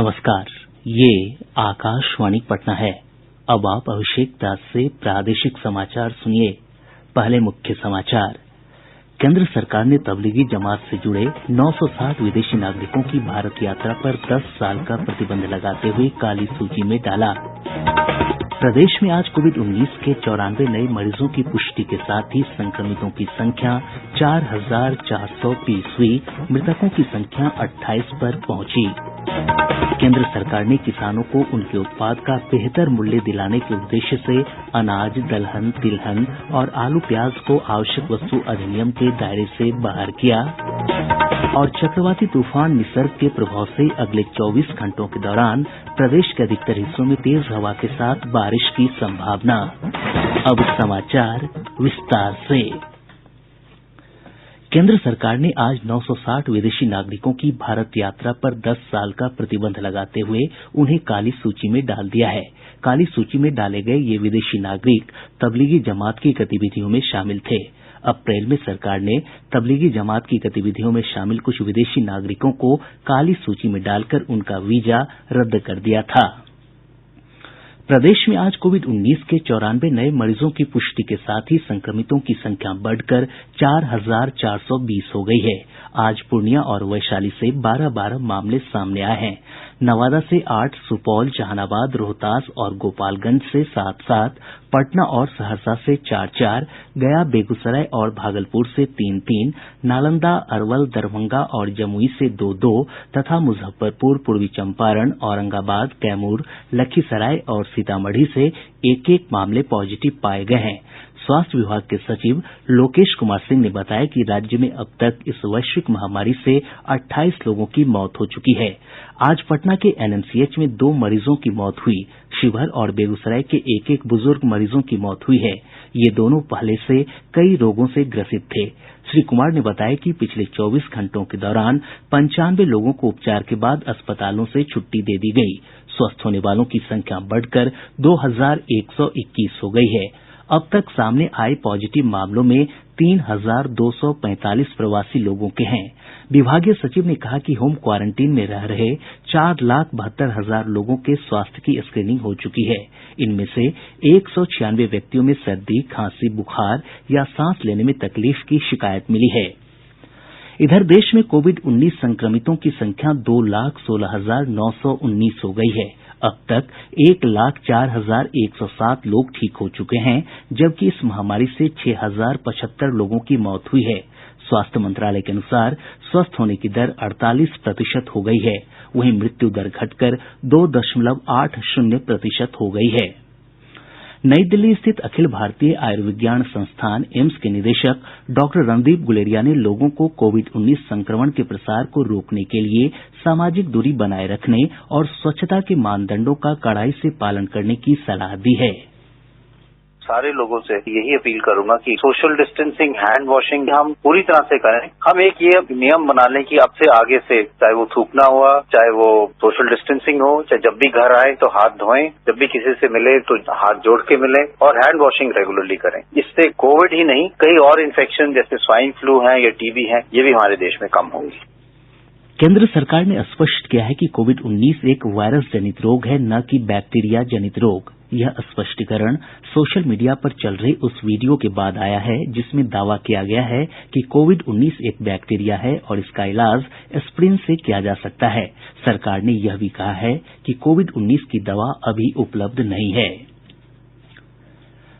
नमस्कार, ये आकाशवाणी पटना है। अब आप अभिषेक दास से प्रादेशिक समाचार सुनिए। पहले मुख्य समाचार। केंद्र सरकार ने तबलीगी जमात से जुड़े 960 विदेशी नागरिकों की भारत यात्रा पर 10 साल का प्रतिबंध लगाते हुए काली सूची में डाला। प्रदेश में आज कोविड-19 के 94 नये मरीजों की पुष्टि के साथ ही संक्रमितों की संख्या 4,420 हुई। मृतकों की संख्या 28 पर पहुंची। केंद्र सरकार ने किसानों को उनके उत्पाद का बेहतर मूल्य दिलाने के उद्देश्य से अनाज, दलहन, तिलहन और आलू प्याज को आवश्यक वस्तु अधिनियम के दायरे से बाहर किया। और चक्रवाती तूफान निसर्ग के प्रभाव से अगले 24 घंटों के दौरान प्रदेश के अधिकतर हिस्सों में तेज हवा के साथ बारिश की संभावना। अब समाचार विस्तार से। केंद्र सरकार ने आज 960 विदेशी नागरिकों की भारत यात्रा पर 10 साल का प्रतिबंध लगाते हुए उन्हें काली सूची में डाल दिया है। काली सूची में डाले गये ये विदेशी नागरिक तबलीगी जमात की गतिविधियों में शामिल थे। अप्रैल में सरकार ने तबलीगी जमात की गतिविधियों में शामिल कुछ विदेशी नागरिकों को काली सूची में डालकर उनका वीजा रद्द कर दिया था। प्रदेश में आज कोविड-19 के 94 नये मरीजों की पुष्टि के साथ ही संक्रमितों की संख्या बढ़कर 4,420 हो गई है। आज पूर्णिया और वैशाली से 12-12 मामले सामने आए हैं। नवादा से 8, सुपौल, जहानाबाद, रोहतास और गोपालगंज से 7-7, पटना और सहरसा से 4-4, गया, बेगूसराय और भागलपुर से 3-3, नालंदा, अरवल, दरभंगा और जमुई से 2-2 तथा मुजफ्फरपुर, पूर्वी चंपारण, औरंगाबाद, कैमूर, लखीसराय और सीतामढ़ी से 1-1 मामले पॉजिटिव पाये गये हैं। स्वास्थ्य विभाग के सचिव लोकेश कुमार सिंह ने बताया कि राज्य में अब तक इस वैश्विक महामारी से 28 लोगों की मौत हो चुकी है। आज पटना के एनएमसीएच में 2 मरीजों की मौत हुई। शिवहर और बेगूसराय के 1-1 बुजुर्ग मरीजों की मौत हुई है। ये दोनों पहले से कई रोगों से ग्रसित थे। श्री कुमार ने बताया कि पिछले 24 घंटों के दौरान 95 लोगों को उपचार के बाद अस्पतालों से छुट्टी दे दी गई। स्वस्थ होने वालों की संख्या बढ़कर 2,121 हो गई है। अब तक सामने आए पॉजिटिव मामलों में 3,245 प्रवासी लोगों के हैं। विभागीय सचिव ने कहा कि होम क्वारंटीन में रह रहे 4,72,000 लोगों के स्वास्थ्य की स्क्रीनिंग हो चुकी है। इनमें से 196 व्यक्तियों में सर्दी, खांसी, बुखार या सांस लेने में तकलीफ की शिकायत मिली है। इधर देश में कोविड-19 संक्रमितों की संख्या 2,16,919 हो गई है। अब तक 1,04,107 लोग ठीक हो चुके हैं, जबकि इस महामारी से 6,075 लोगों की मौत हुई है। स्वास्थ्य मंत्रालय के अनुसार स्वस्थ होने की दर 48% हो गई है। वहीं मृत्यु दर घटकर 2.80% हो गई है। नई दिल्ली स्थित अखिल भारतीय आयुर्विज्ञान संस्थान एम्स के निदेशक डॉक्टर रणदीप गुलेरिया ने लोगों को कोविड-19 संक्रमण के प्रसार को रोकने के लिए सामाजिक दूरी बनाए रखने और स्वच्छता के मानदंडों का कड़ाई से पालन करने की सलाह दी है। सारे लोगों से यही अपील करूंगा कि सोशल डिस्टेंसिंग, हैंड वॉशिंग हम पूरी तरह से करें। हम एक ये नियम बना लें कि अब से आगे से चाहे वो थूकना हुआ, चाहे वो सोशल डिस्टेंसिंग हो, चाहे जब भी घर आए तो हाथ धोएं, जब भी किसी से मिले तो हाथ जोड़ के मिले और हैंड वॉशिंग रेगुलरली करें। इससे कोविड ही नहीं, कई और इन्फेक्शन जैसे स्वाइन फ्लू है या टीबी है, ये भी हमारे देश में कम होंगी। केंद्र सरकार ने स्पष्ट किया है कि कोविड-19 एक वायरस जनित रोग है, न कि बैक्टीरिया जनित रोग। यह स्पष्टीकरण सोशल मीडिया पर चल रहे उस वीडियो के बाद आया है जिसमें दावा किया गया है कि कोविड-19 एक बैक्टीरिया है और इसका इलाज एस्प्रिन से किया जा सकता है। सरकार ने यह भी कहा है कि कोविड-19 की दवा अभी उपलब्ध नहीं है।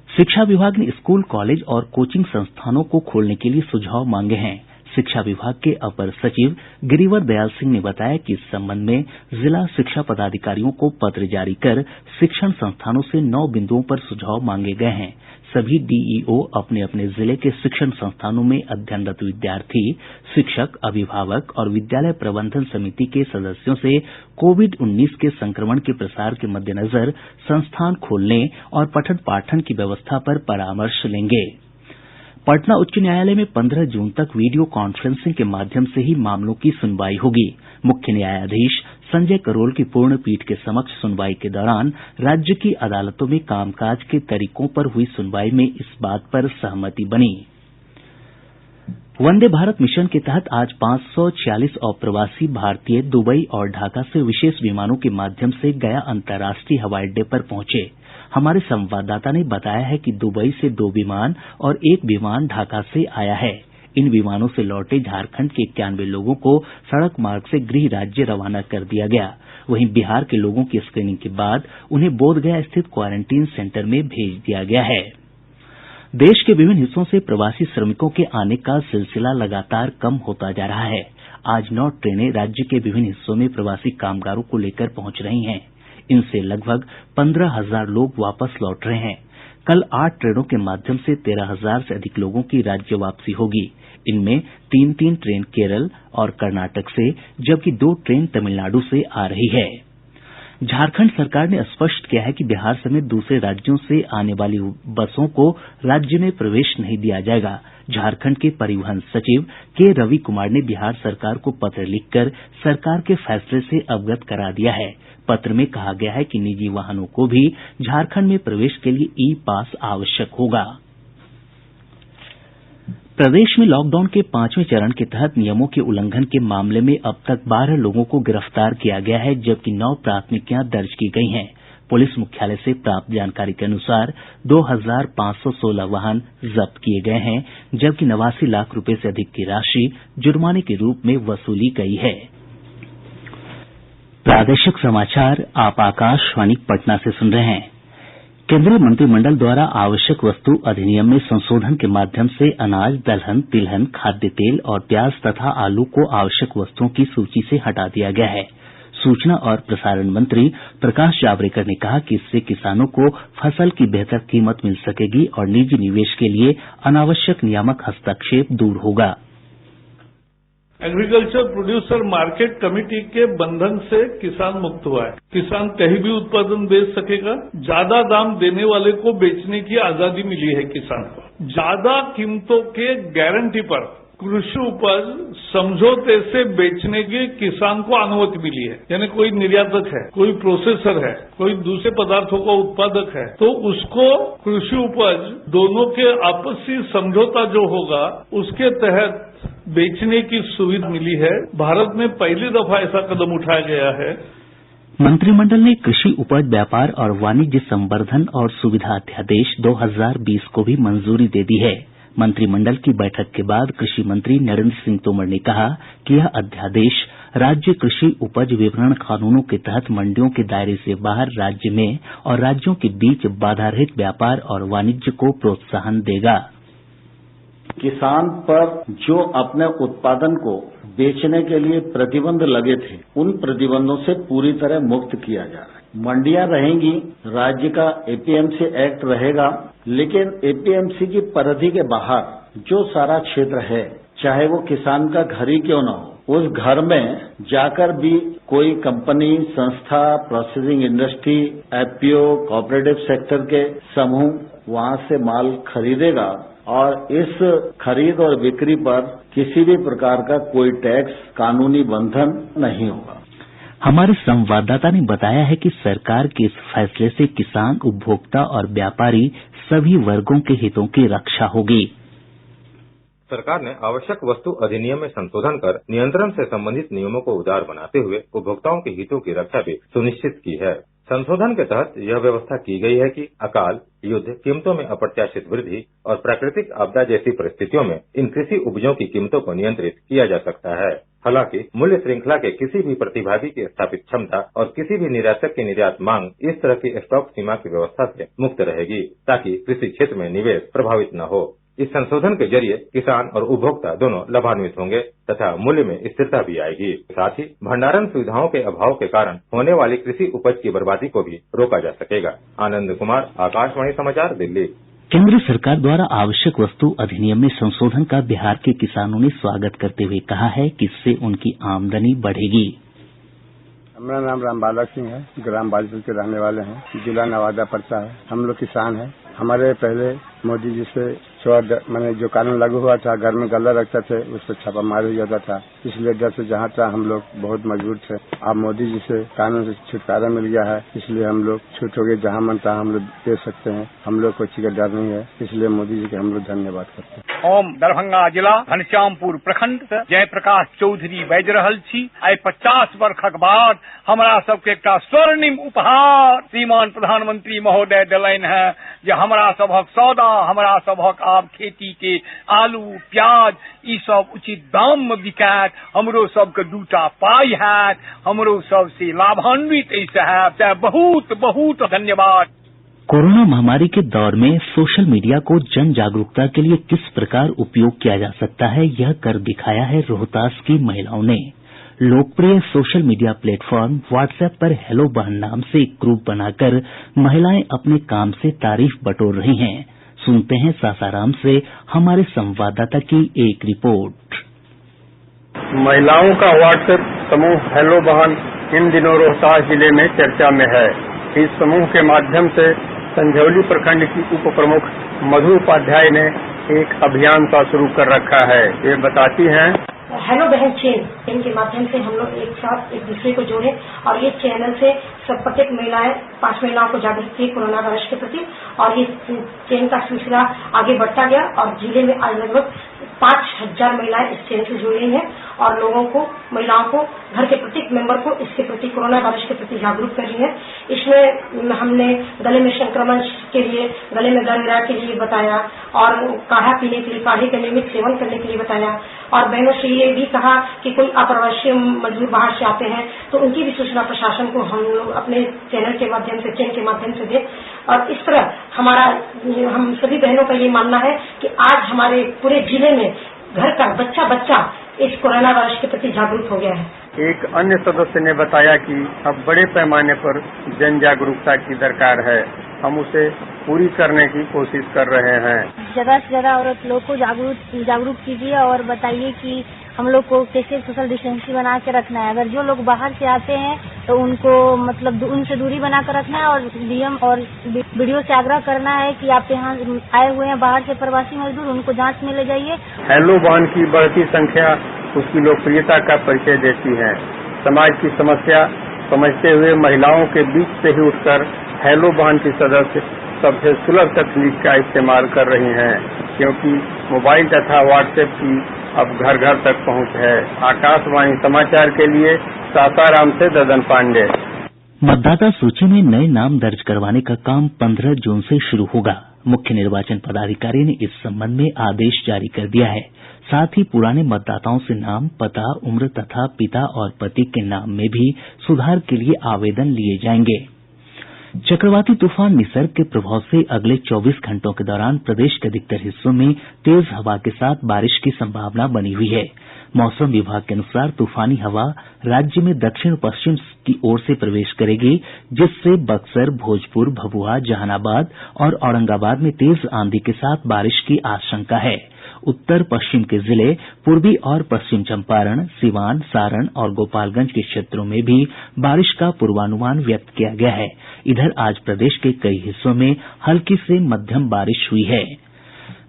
शिक्षा विभाग ने स्कूल, कॉलेज और कोचिंग संस्थानों को खोलने के लिए सुझाव मांगे हैं। शिक्षा विभाग के अपर सचिव गिरिवर दयाल सिंह ने बताया कि इस संबंध में जिला शिक्षा पदाधिकारियों को पत्र जारी कर शिक्षण संस्थानों से 9 बिंदुओं पर सुझाव मांगे गये हैं। सभी डीईओ अपने अपने जिले के शिक्षण संस्थानों में अध्ययनरत विद्यार्थी, शिक्षक, अभिभावक और विद्यालय प्रबंधन समिति के सदस्यों से कोविड-19 के संक्रमण के प्रसार के मद्देनजर संस्थान खोलने और पठन पाठन की व्यवस्था पर परामर्श लेंगे। पटना उच्च न्यायालय में 15 जून तक वीडियो कॉन्फ्रेंसिंग के माध्यम से ही मामलों की सुनवाई होगी। मुख्य न्यायाधीश संजय करोल की पूर्ण पीठ के समक्ष सुनवाई के दौरान राज्य की अदालतों में कामकाज के तरीकों पर हुई सुनवाई में इस बात पर सहमति बनी। वंदे भारत मिशन के तहत आज 546 अप्रवासी भारतीय दुबई और ढाका से विशेष विमानों के माध्यम से गया अंतर्राष्ट्रीय हवाई अड्डे पर पहुंचे। हमारे संवाददाता ने बताया है कि दुबई से 2 विमान और 1 विमान ढाका से आया है। इन विमानों से लौटे झारखंड के 91 लोगों को सड़क मार्ग से गृह राज्य रवाना कर दिया गया। वहीं बिहार के लोगों की स्क्रीनिंग के बाद उन्हें बोधगया स्थित क्वारंटीन सेंटर में भेज दिया गया है। देश के विभिन्न हिस्सों से प्रवासी श्रमिकों के आने का सिलसिला लगातार कम होता जा रहा है। आज 9 ट्रेनें राज्य के विभिन्न हिस्सों में प्रवासी कामगारों को लेकर पहुंच रही हैं। इनसे लगभग 15,000 लोग वापस लौट रहे हैं। कल 8 ट्रेनों के माध्यम से 13,000 से अधिक लोगों की राज्य वापसी होगी। इनमें 3-3 ट्रेन केरल और कर्नाटक से, जबकि 2 ट्रेन तमिलनाडु से आ रही है। झारखंड सरकार ने स्पष्ट किया है कि बिहार समेत दूसरे राज्यों से आने वाली बसों को राज्य में प्रवेश नहीं दिया जाएगा। झारखंड के परिवहन सचिव के रवि कुमार ने बिहार सरकार को पत्र लिखकर सरकार के फैसले से अवगत करा दिया है। पत्र में कहा गया है कि निजी वाहनों को भी झारखंड में प्रवेश के लिए ई पास आवश्यक होगा। प्रदेश में लॉकडाउन के 5वें चरण के तहत नियमों के उल्लंघन के मामले में अब तक 12 लोगों को गिरफ्तार किया गया है, जबकि 9 प्राथमिकियां दर्ज की गई हैं। पुलिस मुख्यालय से प्राप्त जानकारी के अनुसार 2,516 वाहन जब्त किए गए हैं, जबकि 89 लाख रुपए से अधिक की राशि जुर्माने के रूप में वसूली गई है। प्रादेशिक समाचार आप आकाशवाणी पटना से सुन रहे हैं। केंद्रीय मंत्रिमंडल द्वारा आवश्यक वस्तु अधिनियम में संशोधन के माध्यम से अनाज, दलहन, तिलहन, खाद्य तेल और प्याज तथा आलू को आवश्यक वस्तुओं की सूची से हटा दिया गया है। सूचना और प्रसारण मंत्री प्रकाश जावड़ेकर ने कहा कि इससे किसानों को फसल की बेहतर कीमत मिल सकेगी और निजी निवेश के लिए अनावश्यक नियामक हस्तक्षेप दूर होगा। एग्रीकल्चर प्रोड्यूसर मार्केट कमेटी के बंधन से किसान मुक्त हुआ है। किसान कहीं भी उत्पादन बेच सकेगा। ज्यादा दाम देने वाले को बेचने की आजादी मिली है किसान को। ज्यादा कीमतों के गारंटी पर कृषि उपज समझौते से बेचने की किसान को अनुमति मिली है। यानी कोई निर्यातक है, कोई प्रोसेसर है, कोई दूसरे पदार्थों का उत्पादक है, तो उसको कृषि उपज दोनों के आपसी समझौता जो होगा उसके तहत बेचने की सुविधा मिली है। भारत में पहली दफा ऐसा कदम उठाया गया है। मंत्रिमंडल ने कृषि उपज व्यापार और वाणिज्य संवर्धन और सुविधा अध्यादेश 2020 को भी मंजूरी दे दी है। मंत्रिमंडल की बैठक के बाद कृषि मंत्री नरेंद्र सिंह तोमर ने कहा कि यह अध्यादेश राज्य कृषि उपज विपणन कानूनों के तहत मंडियों के दायरे से बाहर राज्य में और राज्यों के बीच बाधा रहित व्यापार और वाणिज्य को प्रोत्साहन देगा। किसान पर जो अपने उत्पादन को बेचने के लिए प्रतिबंध लगे थे, उन प्रतिबंधों से पूरी तरह मुक्त किया जा रहा है। मंडियां रहेंगी, राज्य का एपीएमसी एक्ट रहेगा, लेकिन एपीएमसी की परिधि के बाहर जो सारा क्षेत्र है, चाहे वो किसान का घर ही क्यों न हो, उस घर में जाकर भी कोई कंपनी, संस्था, processing industry, FPO, cooperative sector के समूह वहां से माल खरीदेगा और इस खरीद और बिक्री पर किसी भी प्रकार का कोई टैक्स, कानूनी बंधन नहीं होगा। हमारे संवाददाता ने बताया है कि सरकार के इस फैसले से किसान, उपभोक्ता और व्यापारी सभी वर्गों के हितों की रक्षा होगी। सरकार ने आवश्यक वस्तु अधिनियम में संशोधन कर नियंत्रण से संबंधित नियमों को उदार बनाते हुए उपभोक्ताओं के हितों की रक्षा भी सुनिश्चित की है। संशोधन के तहत यह व्यवस्था की गई है कि अकाल, युद्ध, कीमतों में अप्रत्याशित वृद्धि और प्राकृतिक आपदा जैसी परिस्थितियों में इन कृषि उपजों की कीमतों को नियंत्रित किया जा सकता है। हालांकि मूल्य श्रृंखला के किसी भी प्रतिभागी की स्थापित क्षमता और किसी भी निर्यातक की निर्यात मांग इस तरह की स्टॉक सीमा की व्यवस्था से मुक्त रहेगी, ताकि कृषि क्षेत्र में निवेश प्रभावित न हो। इस संशोधन के जरिए किसान और उपभोक्ता दोनों लाभान्वित होंगे तथा मूल्य में स्थिरता भी आएगी। साथ ही भंडारण सुविधाओं के अभाव के कारण होने वाली कृषि उपज की बर्बादी को भी रोका जा सकेगा। आनंद कुमार, आकाशवाणी समाचार, दिल्ली। केंद्र सरकार द्वारा आवश्यक वस्तु अधिनियम में संशोधन का बिहार के किसानों ने स्वागत करते हुए कहा है कि इससे उनकी आमदनी बढ़ेगी। हमारा नाम रामबालक सिंह है, ग्राम बाजपुर के रहने वाले हैं, जिला नवादा पड़ता है। हम लोग किसान हैं। हमारे पहले मोदी जी से मैंने जो कानून लागू हुआ था, घर में गल्ला रखते थे, उस पर छापामारी हो जाता था, इसलिए डर से जहाँ था हम लोग बहुत मजबूर थे। अब मोदी जी से कानून से छुटकारा मिल गया है, इसलिए हम लोग छूट हो गए, जहाँ मन था हम लोग दे सकते हैं। हम लोग कोई चीज का डर नहीं है, इसलिए मोदी जी के हम लोग धन्यवाद करते हैं। हम दरभंगा जिला घनश्यामपुर प्रखंड से जयप्रकाश चौधरी बाजि रहल छी। आई 50 वर्षक बाद हमरा सबके एकटा स्वर्णिम उपहार श्रीमान प्रधानमंत्री महोदय देलनि हैं जे हमरा सबहक सौदा, हमरा सबहक आब खेती के आलू प्याज ई सब उचित दाम में बिकायत, हमरो सबके 2टा पाई हैत, हमरो सब से लाभान्वित ऐसे है। बहुत बहुत धन्यवाद। कोरोना महामारी के दौर में सोशल मीडिया को जन जागरूकता के लिए किस प्रकार उपयोग किया जा सकता है, यह कर दिखाया है रोहतास की महिलाओं ने। लोकप्रिय सोशल मीडिया प्लेटफॉर्म व्हाट्सएप पर हेलो बहन नाम से एक ग्रुप बनाकर महिलाएं अपने काम से तारीफ बटोर रही हैं। सुनते हैं सासाराम से हमारे संवाददाता की एक रिपोर्ट। महिलाओं का व्हाट्सएप समूह हेलो बहन इन दिनों रोहतास जिले में चर्चा में है। इस समूह के माध्यम से संझौली प्रखंड की उप प्रमुख मधु उपाध्याय ने एक अभियान सा शुरू कर रखा है। ये बताती हैं, हेलो बहन चेन के माध्यम से हम लोग एक साथ एक दूसरे को जोड़े और ये चैनल से सब प्रत्येक महिलाएं 5 महिलाओं को जागरूक की कोरोना वायरस के प्रति, और ये चैन का सिलसिला आगे बढ़ता गया और जिले में आज लगभग 5000 महिलाएं इस चैन से जुड़ रही हैं और लोगों को, महिलाओं को, घर के प्रत्येक मेंबर को इसके प्रति, कोरोना वायरस के प्रति जागरूक कर रही है। इसमें हमने गले में संक्रमण के लिए, गले में दर्द के लिए बताया और काढ़ा पीने के लिए, काढ़े का नियमित सेवन करने के लिए बताया और बहनों से ये भी कहा कि कोई अप्रवासी मजदूर बाहर से आते हैं तो उनकी भी सूचना प्रशासन को हम लोग अपने चैनल के माध्यम से, चैन के माध्यम से दें। और इस तरह हम सभी बहनों का ये मानना है कि आज हमारे पूरे जिले में घर का बच्चा इस कोरोना वायरस के प्रति जागरूक हो गया है। एक अन्य सदस्य ने बताया कि अब बड़े पैमाने पर जन जागरूकता की दरकार है, हम उसे पूरी करने की कोशिश कर रहे हैं। ज्यादा से ज्यादा औरत लोग को जागरूक कीजिए और बताइए कि हम लोग को कैसे सोशल डिस्टेंसिंग बना के रखना है। अगर जो लोग बाहर से आते हैं तो उनको मतलब उनसे दूरी बना कर रखना है और डीएम और वीडियो से आग्रह करना है कि आप यहाँ आए हुए हैं बाहर से प्रवासी मजदूर, उनको जांच में ले जाइए। हेलो बहन की बढ़ती संख्या उसकी लोकप्रियता का परिचय देती है। समाज की समस्या समझते हुए महिलाओं के बीच से ही उठकर हेलो बहन की सदस्य सबसे सुलभ तकनीक का इस्तेमाल कर रही हैं, क्योंकि मोबाइल तथा व्हाट्सएप की अब घर घर तक पहुंच है। आकाशवाणी समाचार के लिए सासाराम से ददन पांडे। मतदाता सूची में नए नाम दर्ज करवाने का काम 15 जून से शुरू होगा। मुख्य निर्वाचन पदाधिकारी ने इस संबंध में आदेश जारी कर दिया है। साथ ही पुराने मतदाताओं से नाम, पता, उम्र तथा पिता और पति के नाम में भी सुधार के लिए आवेदन लिए जाएंगे। चक्रवाती तूफान निसर्ग के प्रभाव से अगले 24 घंटों के दौरान प्रदेश के अधिकतर हिस्सों में तेज हवा के साथ बारिश की संभावना बनी हुई है। मौसम विभाग के अनुसार तूफानी हवा राज्य में दक्षिण पश्चिम की ओर से प्रवेश करेगी, जिससे बक्सर, भोजपुर, भभुआ, जहानाबाद और औरंगाबाद में तेज आंधी के साथ बारिश की आशंका है। उत्तर पश्चिम के जिले पूर्वी और पश्चिम चंपारण, सिवान, सारण और गोपालगंज के क्षेत्रों में भी बारिश का पूर्वानुमान व्यक्त किया गया है। इधर आज प्रदेश के कई हिस्सों में हल्की से मध्यम बारिश हुई है।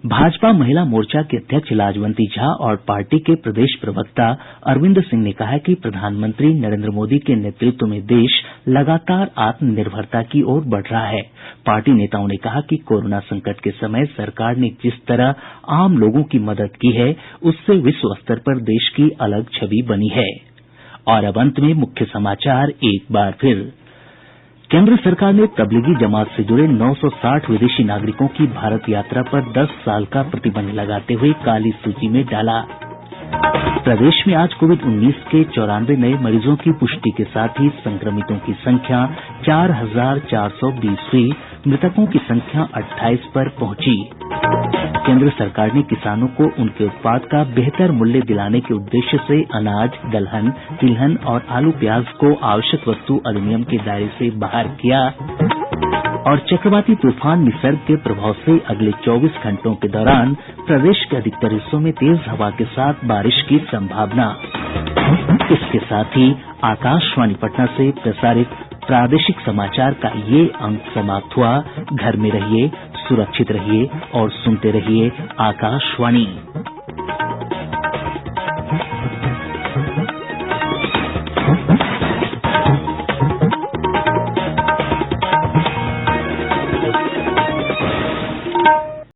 भाजपा महिला मोर्चा की अध्यक्ष लाजवंती झा और पार्टी के प्रदेश प्रवक्ता अरविंद सिंह ने कहा है कि प्रधानमंत्री नरेंद्र मोदी के नेतृत्व में देश लगातार आत्मनिर्भरता की ओर बढ़ रहा है। पार्टी नेताओं ने कहा कि कोरोना संकट के समय सरकार ने जिस तरह आम लोगों की मदद की है, उससे विश्व स्तर पर देश की अलग छवि बनी है। और अब अंत में मुख्य समाचार एक बार फिर। केंद्र सरकार ने तबलीगी जमात से जुड़े 960 विदेशी नागरिकों की भारत यात्रा पर 10 साल का प्रतिबंध लगाते हुए काली सूची में डाला। प्रदेश में आज कोविड-19 के 94 नए मरीजों की पुष्टि के साथ ही संक्रमितों की संख्या 4420 हुई, मृतकों की संख्या 28 पर पहुंची। केंद्र सरकार ने किसानों को उनके उत्पाद का बेहतर मूल्य दिलाने के उद्देश्य से अनाज, दलहन, तिलहन और आलू प्याज को आवश्यक वस्तु अधिनियम के दायरे से बाहर किया। और चक्रवाती तूफान निसर्ग के प्रभाव से अगले 24 घंटों के दौरान प्रदेश के अधिकतर हिस्सों में तेज हवा के साथ बारिश की संभावना। इसके साथ ही आकाशवाणी पटना से प्रसारित प्रादेशिक समाचार का ये अंक समाप्त हुआ। घर में रहिए, सुरक्षित रहिए और सुनते रहिए आकाशवाणी।